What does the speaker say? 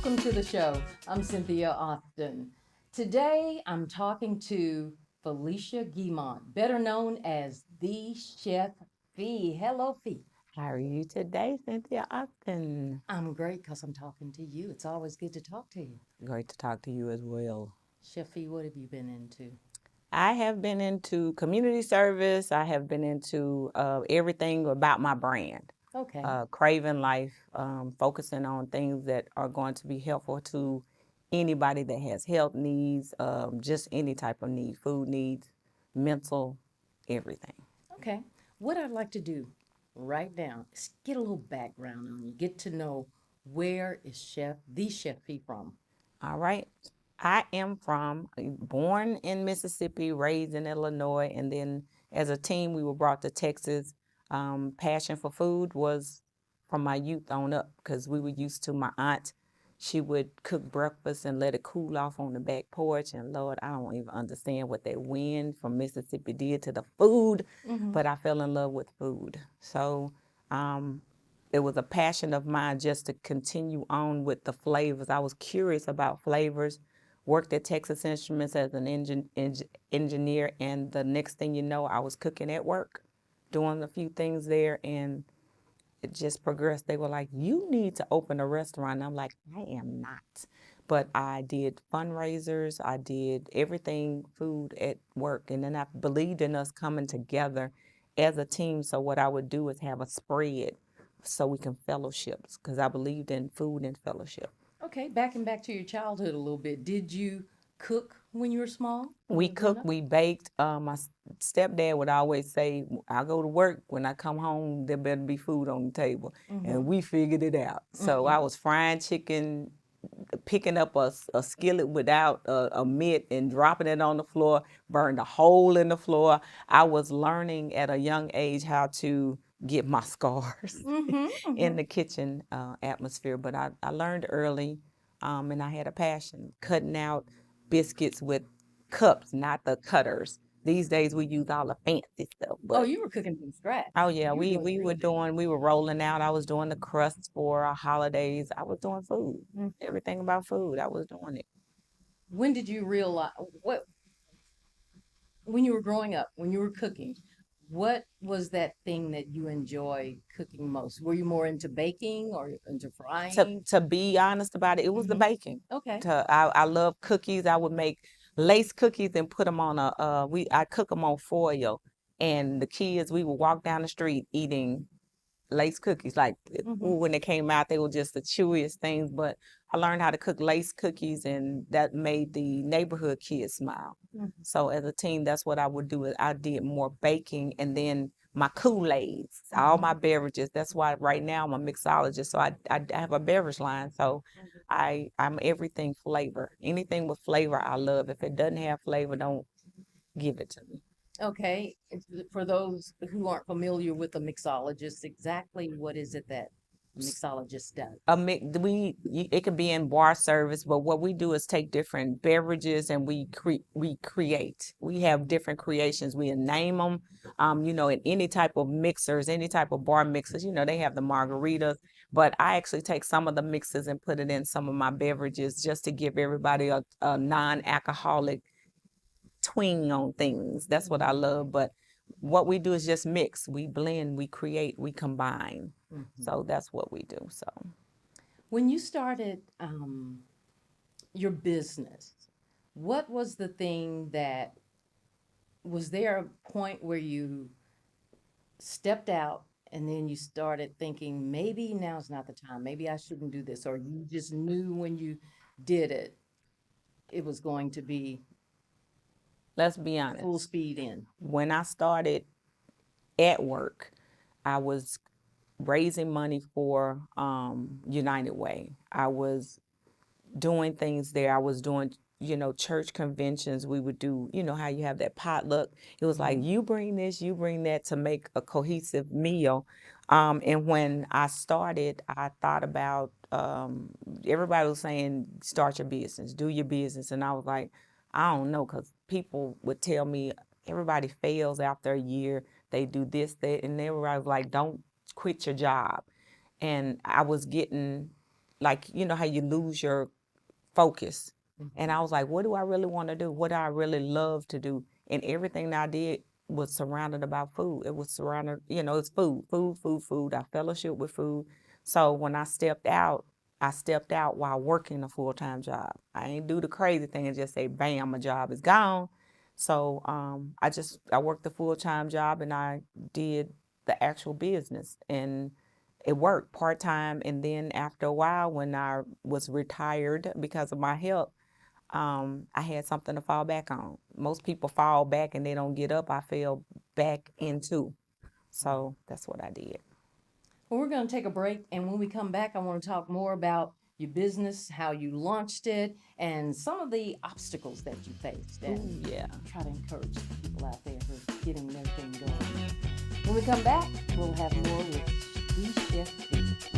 Welcome to the show. I'm Cynthia Austin. Today I'm talking to Felicia Guimont, better known as the Chef Fee. Hello, Fee. How are you today, Cynthia Austin? I'm great because I'm talking to you. It's always good to talk to you. Great to talk to you as well. Chef Fee, what have you been into? I have been into community service. I have been into everything about my brand, Okay. Craving Life, focusing on things that are going to be helpful to anybody that has health needs, just any type of need, food needs, mental, everything. Okay. What I'd like to do right now is get a little background on you, get to know where is the Chef Fee from? All right. I am born in Mississippi, raised in Illinois, and then as a teen, we were brought to Texas. Passion for food was from my youth on up because we were used to my aunt. She would cook breakfast and let it cool off on the back porch. And Lord, I don't even understand what that wind from Mississippi did to the food, Mm-hmm. but I fell in love with food. So um, it was a passion of mine just to continue on with the flavors. I was curious about flavors. Worked at Texas Instruments as an engineer, and the next thing you know, I was cooking at work, doing a few things there, and it just progressed. They were like, "You need to open a restaurant." And I'm like, "I am not." But I did fundraisers, I did everything food at work, and then I believed in us coming together as a team. So what I would do is have a spread so we can fellowship because I believed in food and fellowship. Okay, backing back to your childhood a little bit. Did you cook when you were small, when We you were growing cooked, up? we baked. My stepdad would always say, I go to work, when I come home, there better be food on the table. Mm-hmm. And we figured it out. So Mm-hmm. I was frying chicken, picking up a skillet without a mitt and dropping it on the floor, burned a hole in the floor. I was learning at a young age how to get my scars Mm-hmm. Mm-hmm. in the kitchen atmosphere. But I learned early, and I had a passion cutting out biscuits with cups, not the cutters. These days we use all the fancy stuff, Oh, but you were cooking from scratch. oh yeah, You were doing the real deal. we were rolling out. I was doing the crusts for our holidays. I was doing food, Mm. everything about food. I was doing it. When did you realize what when you were growing up, when you were cooking, what was that thing that you enjoyed cooking most? Were you more into baking or into frying? To be honest about it, it was the Mm-hmm. baking. Okay. I love cookies. I would make lace cookies and put them on a I cook them on foil, and the kids we would walk down the street eating lace cookies. Like, Mm-hmm. ooh, when they came out, they were just the chewiest things. But I learned how to cook lace cookies, and that made the neighborhood kids smile. Mm-hmm. So as a teen, that's what I would do. Is I did more baking, and then my Kool-Aids, all Mm-hmm. my beverages. That's why right now I'm a mixologist. So I have a beverage line. So I'm everything flavor. Anything with flavor, I love. If it doesn't have flavor, don't give it to me. Okay. For those who aren't familiar with a mixologist, exactly what is it that a mixologist does? It could be in bar service, but what we do is take different beverages and we create. We have different creations. We name them, in any type of mixers, any type of bar mixers. They have the margaritas, but I actually take some of the mixes and put it in some of my beverages just to give everybody a non-alcoholic twing on things. That's what I love. But what we do is just mix. We blend, we create, we combine. Mm-hmm. So that's what we do. So When you started your business, what was the thing that was there a point where you stepped out and then you started thinking maybe now's not the time, maybe I shouldn't do this, or you just knew when you did it, it was going to be let's be full honest. speed in? When I started at work, I was raising money for United Way. I was doing things there. I was doing, church conventions. We would do, how you have that potluck. It was like, Mm-hmm. you bring this, you bring that to make a cohesive meal. And when I started, I thought about everybody was saying, start your business, do your business. And I was like, I don't know, because people would tell me everybody fails after a year. They do this, that, and everybody was like, don't quit your job. And I was getting like, you know how you lose your focus. And I Mhm. was like, what do I really want to do? What do I really love to do? And everything that I did was surrounded about food. It was surrounded, you know, it's food, food, food, food. I fellowship with food. So when I stepped out while working a full-time job. I ain't do the crazy thing and just say, bam, my job is gone. So I worked a full-time job and I did the actual business. And it worked part-time, and then after a while when I was retired because of my health, I had something to fall back on. Most people fall back and they don't get up. I fell back into. So that's what I did. Well, we're going to take a break, and when we come back, I want to talk more about your business, how you launched it, and some of the obstacles that you faced, Ooh, and yeah. try to encourage the people out there who are getting their thing going. When we come back, we'll have more with the Chef B.